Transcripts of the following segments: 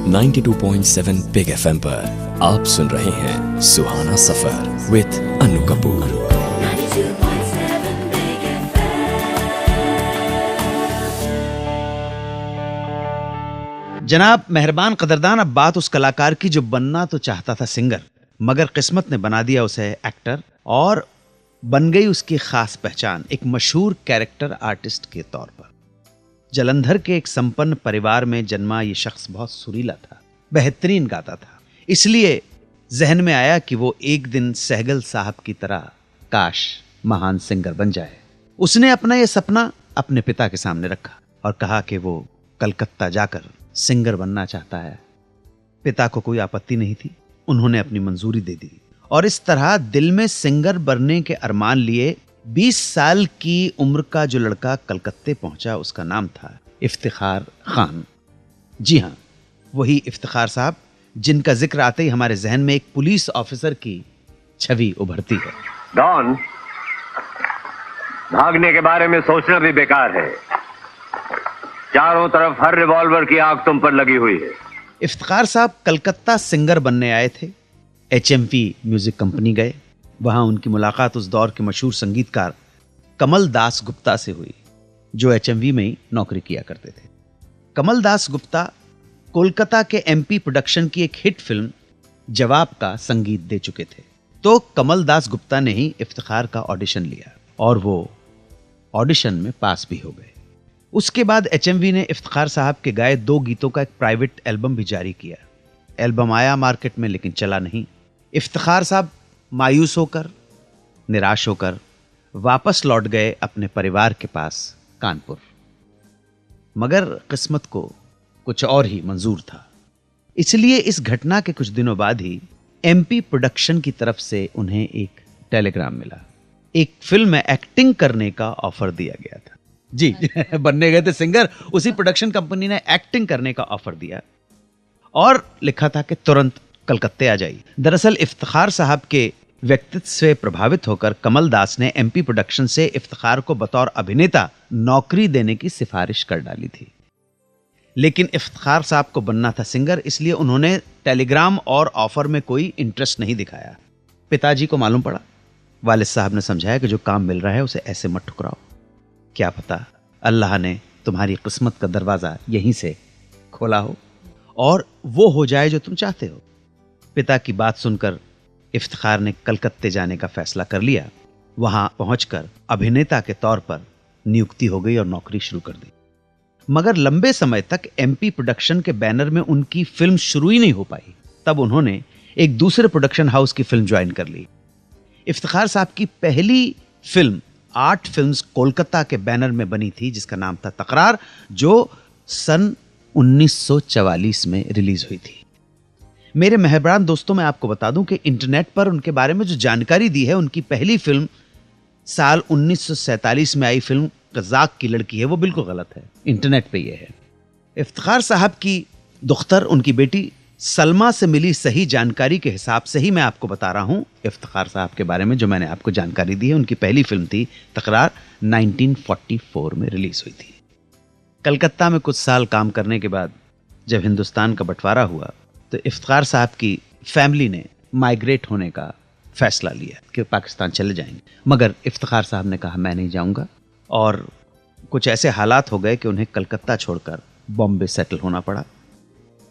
92.7 big FM पर आप सुन रहे हैं सुहाना सफर विद अनु कपूर। जनाब मेहरबान कदरदान, अब बात उस कलाकार की जो बनना तो चाहता था सिंगर, मगर किस्मत ने बना दिया उसे एक्टर, और बन गई उसकी खास पहचान एक मशहूर कैरेक्टर आर्टिस्ट के तौर पर। जलंधर के एक संपन्न परिवार में जन्मा ये शख्स बहुत सुरीला था, बेहतरीन गाता था। इसलिए जहन में आया कि वो एक दिन सहगल साहब की तरह काश महान सिंगर बन जाए। उसने अपना ये सपना अपने पिता के सामने रखा और कहा कि वो कलकत्ता जाकर सिंगर बनना चाहता है। पिता को कोई आपत्ति नहीं थी, उन्होंने अपनी मंजूरी दे दी और इस तरह दिल में सिंगर बनने के अरमान लिए 20 साल की उम्र का जो लड़का कलकत्ते पहुंचा, उसका नाम था इफ्तिखार खान। जी हां, वही इफ्तिखार साहब जिनका जिक्र आते ही हमारे जहन में एक पुलिस ऑफिसर की छवि उभरती है। डॉन, भागने के बारे में सोचना भी बेकार है। चारों तरफ हर रिवॉल्वर की आंख तुम पर लगी हुई है। इफ्तिखार साहब कलकत्ता सिंगर बनने आए थे। HMV म्यूजिक कंपनी गए। वहां उनकी मुलाकात उस दौर के मशहूर संगीतकार कमल दास गुप्ता से हुई, जो HMV में ही नौकरी किया करते थे। कमल दास गुप्ता कोलकाता के MP प्रोडक्शन की एक हिट फिल्म जवाब का संगीत दे चुके थे। तो कमल दास गुप्ता ने ही इफ्तिखार का ऑडिशन लिया और वो ऑडिशन में पास भी हो गए। उसके बाद HMV ने इफ्तिखार साहब के गाए 2 गीतों का एक प्राइवेट एल्बम भी जारी किया। एल्बम आया मार्केट में लेकिन चला नहीं। इफ्तिखार साहब मायूस होकर, निराश होकर वापस लौट गए अपने परिवार के पास कानपुर। मगर किस्मत को कुछ और ही मंजूर था, इसलिए इस घटना के कुछ दिनों बाद ही MP प्रोडक्शन की तरफ से उन्हें एक टेलीग्राम मिला। एक फिल्म में एक्टिंग करने का ऑफर दिया गया था। जी बनने गए थे सिंगर, उसी प्रोडक्शन कंपनी ने एक्टिंग करने का ऑफर दिया और लिखा था कि तुरंत कलकत्ते आ जाइए। दरअसल इफ्तिखार साहब के व्यक्तित्व से प्रभावित होकर कमल दास ने MP प्रोडक्शन से इफ्तिखार को बतौर अभिनेता नौकरी देने की सिफारिश कर डाली थी। लेकिन इफ्तिखार साहब को बनना था सिंगर, इसलिए उन्होंने टेलीग्राम और ऑफर में कोई इंटरेस्ट नहीं दिखाया। पिताजी को मालूम पड़ा। वालिद साहब ने समझाया कि जो काम मिल रहा है उसे ऐसे मत ठुकराओ, क्या पता अल्लाह ने तुम्हारी किस्मत का दरवाजा यहीं से खोला हो और वो हो जाए जो तुम चाहते हो। पिता की बात सुनकर इफ्तिखार ने कलकत्ते जाने का फैसला कर लिया। वहां पहुंचकर अभिनेता के तौर पर नियुक्ति हो गई और नौकरी शुरू कर दी। मगर लंबे समय तक MP प्रोडक्शन के बैनर में उनकी फिल्म शुरू ही नहीं हो पाई। तब उन्होंने एक दूसरे प्रोडक्शन हाउस की फिल्म ज्वाइन कर ली। इफ्तिखार साहब की पहली फिल्म 8 फिल्म्स कोलकाता के बैनर में बनी थी, जिसका नाम था तकरार, जो सन 1944 में रिलीज हुई थी। मेरे मेहरबान दोस्तों, मैं आपको बता दूं कि इंटरनेट पर उनके बारे में जो जानकारी दी है, उनकी पहली फिल्म साल 1947 में आई फिल्म कज़ाक की लड़की है, वो बिल्कुल गलत है। इंटरनेट पे ये है। इफ्तिखार साहब की दुख्तर, उनकी बेटी सलमा से मिली सही जानकारी के हिसाब से ही मैं आपको बता रहा हूं इफ्तिखार साहब के बारे में जो मैंने आपको जानकारी दी है। उनकी पहली फिल्म थी तकरार, 1944 में रिलीज हुई थी। कलकत्ता में कुछ साल काम करने के बाद जब हिंदुस्तान का बंटवारा हुआ तो इफ्तिखार साहब की फैमिली ने माइग्रेट होने का फैसला लिया कि पाकिस्तान चले जाएंगे। मगर इफ्तिखार साहब ने कहा मैं नहीं जाऊंगा, और कुछ ऐसे हालात हो गए कि उन्हें कलकत्ता छोड़कर बॉम्बे सेटल होना पड़ा।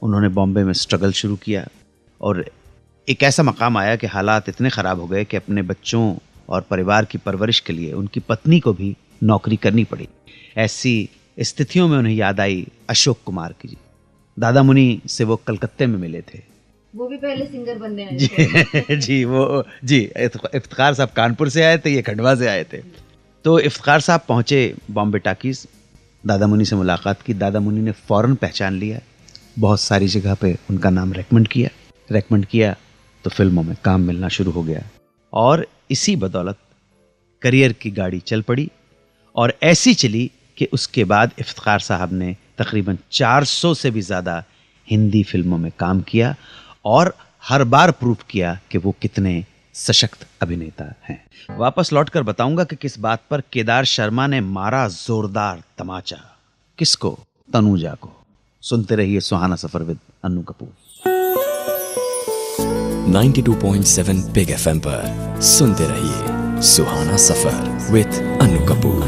उन्होंने बॉम्बे में स्ट्रगल शुरू किया और एक ऐसा मकाम आया कि हालात इतने ख़राब हो गए कि अपने बच्चों और परिवार की परवरिश के लिए उनकी पत्नी को भी नौकरी करनी पड़ी। ऐसी स्थितियों में उन्हें याद आई अशोक कुमार की। दादा मुनि से वो कलकत्ते में मिले थे। वो भी पहले सिंगर बनने आए थे। जी इफ्तिखार साहब कानपुर से आए थे, ये खंडवा से आए थे। तो इफ्तिखार साहब पहुंचे बॉम्बे टाकीज, दादा मुनि से मुलाकात की। दादा मुनि ने फौरन पहचान लिया, बहुत सारी जगह पे उनका नाम रेकमेंड किया तो फिल्मों में काम मिलना शुरू हो गया और इसी बदौलत करियर की गाड़ी चल पड़ी। और ऐसी चली कि उसके बाद इफ्तिखार साहब ने तकरीबन 400 से भी ज़्यादा हिंदी फिल्मों में काम किया और हर बार प्रूव किया कि वो कितने सशक्त अभिनेता हैं। वापस लौटकर बताऊंगा कि किस बात पर केदार शर्मा ने मारा जोरदार तमाचा। किसको? तनुजा को। सुनते रहिए Suhana Safar with Annu Kapoor. 92.7 big FM पर सुनते रहिए सुहाना सफर विद अन्नू कपूर।